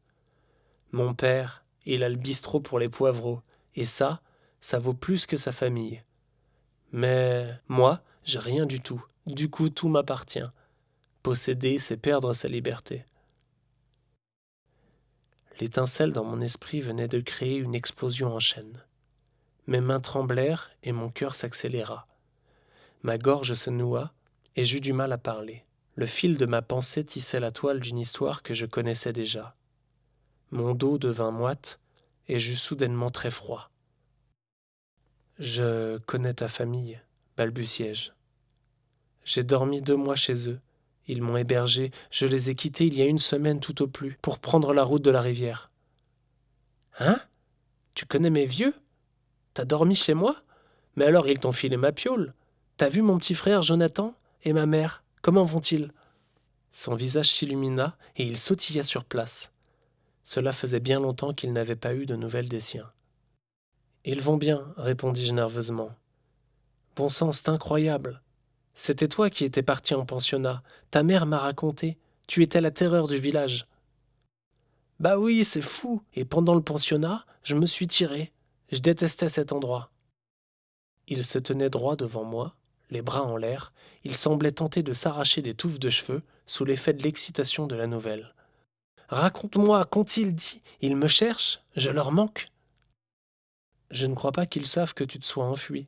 Mon père, il a le bistrot pour les poivreaux, et ça vaut plus que sa famille. Mais moi, j'ai rien du tout. Du coup, tout m'appartient. Posséder, c'est perdre sa liberté. L'étincelle dans mon esprit venait de créer une explosion en chaîne. Mes mains tremblèrent et mon cœur s'accéléra. Ma gorge se noua et j'eus du mal à parler. Le fil de ma pensée tissait la toile d'une histoire que je connaissais déjà. Mon dos devint moite et j'eus soudainement très froid. « Je connais ta famille, balbutiai-je. J'ai dormi 2 mois chez eux. Ils m'ont hébergé, je les ai quittés il y a 1 semaine tout au plus, pour prendre la route de la rivière. »« Hein ? Tu connais mes vieux ? T'as dormi chez moi ? Mais alors ils t'ont filé ma piaule. T'as vu mon petit frère Jonathan et ma mère ? Comment vont-ils ? » Son visage s'illumina et il sautilla sur place. Cela faisait bien longtemps qu'il n'avait pas eu de nouvelles des siens. « Ils vont bien, répondis-je nerveusement. Bon sang, c'est incroyable. C'était toi qui étais parti en pensionnat. Ta mère m'a raconté. Tu étais la terreur du village. » « Bah oui, c'est fou. Et pendant le pensionnat, je me suis tiré. Je détestais cet endroit. » Il se tenait droit devant moi, les bras en l'air. Il semblait tenter de s'arracher des touffes de cheveux sous l'effet de l'excitation de la nouvelle. « Raconte-moi, qu'ont-ils dit ? Ils me cherchent ? Je leur manque ? » « Je ne crois pas qu'ils savent que tu te sois enfui.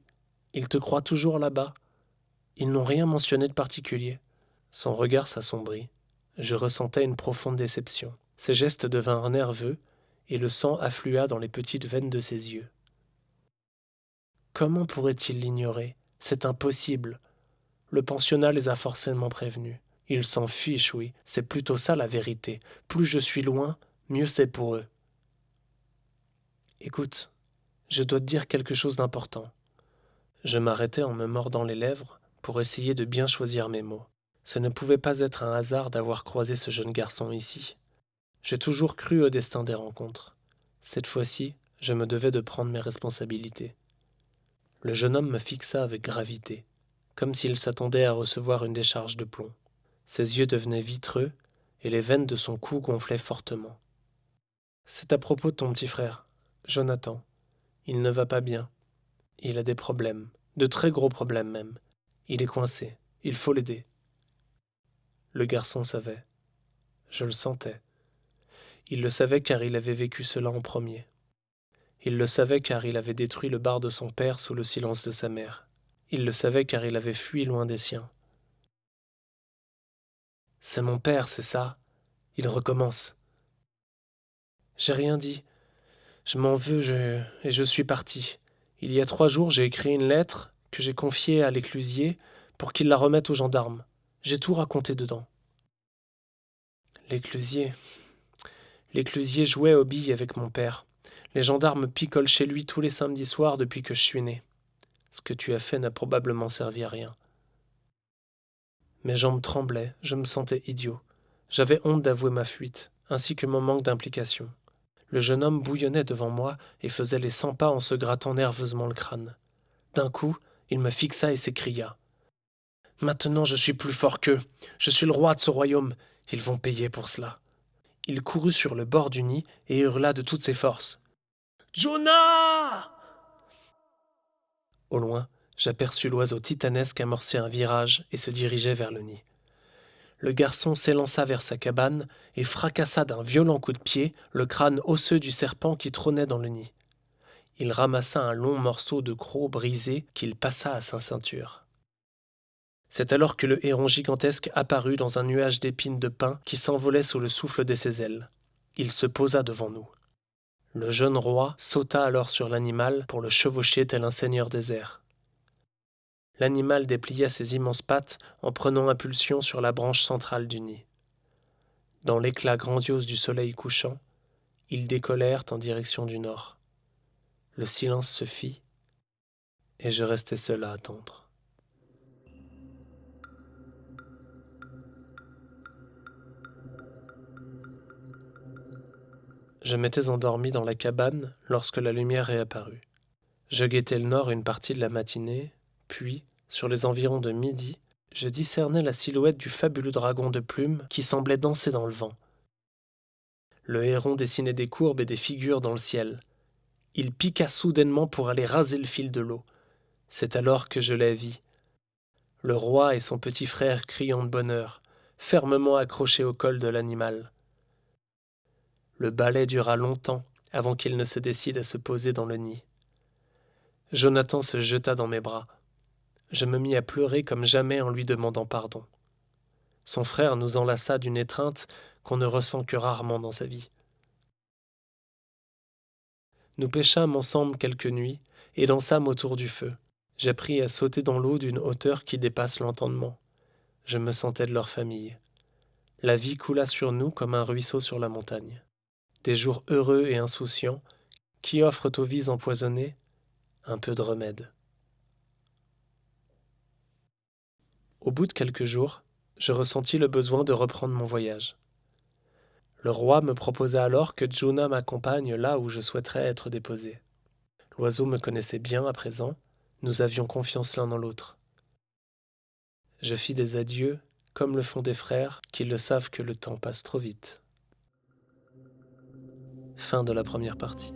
Ils te croient toujours là-bas. Ils n'ont rien mentionné de particulier. » Son regard s'assombrit. Je ressentais une profonde déception. Ses gestes devinrent nerveux et le sang afflua dans les petites veines de ses yeux. Comment pourrait-il l'ignorer ? C'est impossible. Le pensionnat les a forcément prévenus. Ils s'en fichent, oui, c'est plutôt ça la vérité. Plus je suis loin, mieux c'est pour eux. Écoute, je dois te dire quelque chose d'important. Je m'arrêtais en me mordant les lèvres pour essayer de bien choisir mes mots. Ce ne pouvait pas être un hasard d'avoir croisé ce jeune garçon ici. J'ai toujours cru au destin des rencontres. Cette fois-ci, je me devais de prendre mes responsabilités. Le jeune homme me fixa avec gravité, comme s'il s'attendait à recevoir une décharge de plomb. Ses yeux devenaient vitreux et les veines de son cou gonflaient fortement. C'est à propos de ton petit frère, Jonathan. Il ne va pas bien. Il a des problèmes, de très gros problèmes même. Il est coincé, il faut l'aider. Le garçon savait. Je le sentais. Il le savait car il avait vécu cela en premier. Il le savait car il avait détruit le bar de son père sous le silence de sa mère. Il le savait car il avait fui loin des siens. C'est mon père, c'est ça. Il recommence. J'ai rien dit. Je m'en veux, et je suis parti. Il y a 3 jours, j'ai écrit une lettre que j'ai confiée à l'éclusier pour qu'il la remette aux gendarmes. J'ai tout raconté dedans. L'éclusier. L'éclusier jouait aux billes avec mon père. Les gendarmes picolent chez lui tous les samedis soirs depuis que je suis né. Ce que tu as fait n'a probablement servi à rien. Mes jambes tremblaient, je me sentais idiot. J'avais honte d'avouer ma fuite, ainsi que mon manque d'implication. Le jeune homme bouillonnait devant moi et faisait les 100 pas en se grattant nerveusement le crâne. D'un coup, il me fixa et s'écria. « Maintenant je suis plus fort qu'eux. Je suis le roi de ce royaume. Ils vont payer pour cela. » Il courut sur le bord du nid et hurla de toutes ses forces. « Jonah !» Au loin, j'aperçus l'oiseau titanesque amorcer un virage et se diriger vers le nid. Le garçon s'élança vers sa cabane et fracassa d'un violent coup de pied le crâne osseux du serpent qui trônait dans le nid. Il ramassa un long morceau de croc brisé qu'il passa à sa ceinture. C'est alors que le héron gigantesque apparut dans un nuage d'épines de pin qui s'envolait sous le souffle de ses ailes. Il se posa devant nous. Le jeune roi sauta alors sur l'animal pour le chevaucher tel un seigneur des airs. L'animal déplia ses immenses pattes en prenant impulsion sur la branche centrale du nid. Dans l'éclat grandiose du soleil couchant, ils décollèrent en direction du nord. Le silence se fit, et je restai seul à attendre. Je m'étais endormi dans la cabane lorsque la lumière réapparut. Je guettais le nord une partie de la matinée, puis, sur les environs de midi, je discernais la silhouette du fabuleux dragon de plumes qui semblait danser dans le vent. Le héron dessinait des courbes et des figures dans le ciel. Il piqua soudainement pour aller raser le fil de l'eau. C'est alors que je la vis. Le roi et son petit frère criant de bonheur, fermement accrochés au col de l'animal. Le ballet dura longtemps avant qu'il ne se décide à se poser dans le nid. Jonathan se jeta dans mes bras. Je me mis à pleurer comme jamais en lui demandant pardon. Son frère nous enlaça d'une étreinte qu'on ne ressent que rarement dans sa vie. Nous pêchâmes ensemble quelques nuits et dansâmes autour du feu. J'appris à sauter dans l'eau d'une hauteur qui dépasse l'entendement. Je me sentais de leur famille. La vie coula sur nous comme un ruisseau sur la montagne. Des jours heureux et insouciants qui offrent aux vies empoisonnées un peu de remède. Au bout de quelques jours, je ressentis le besoin de reprendre mon voyage. Le roi me proposa alors que Jonah m'accompagne là où je souhaiterais être déposé. L'oiseau me connaissait bien à présent, nous avions confiance l'un dans l'autre. Je fis des adieux, comme le font des frères qui le savent que le temps passe trop vite. Fin de la première partie.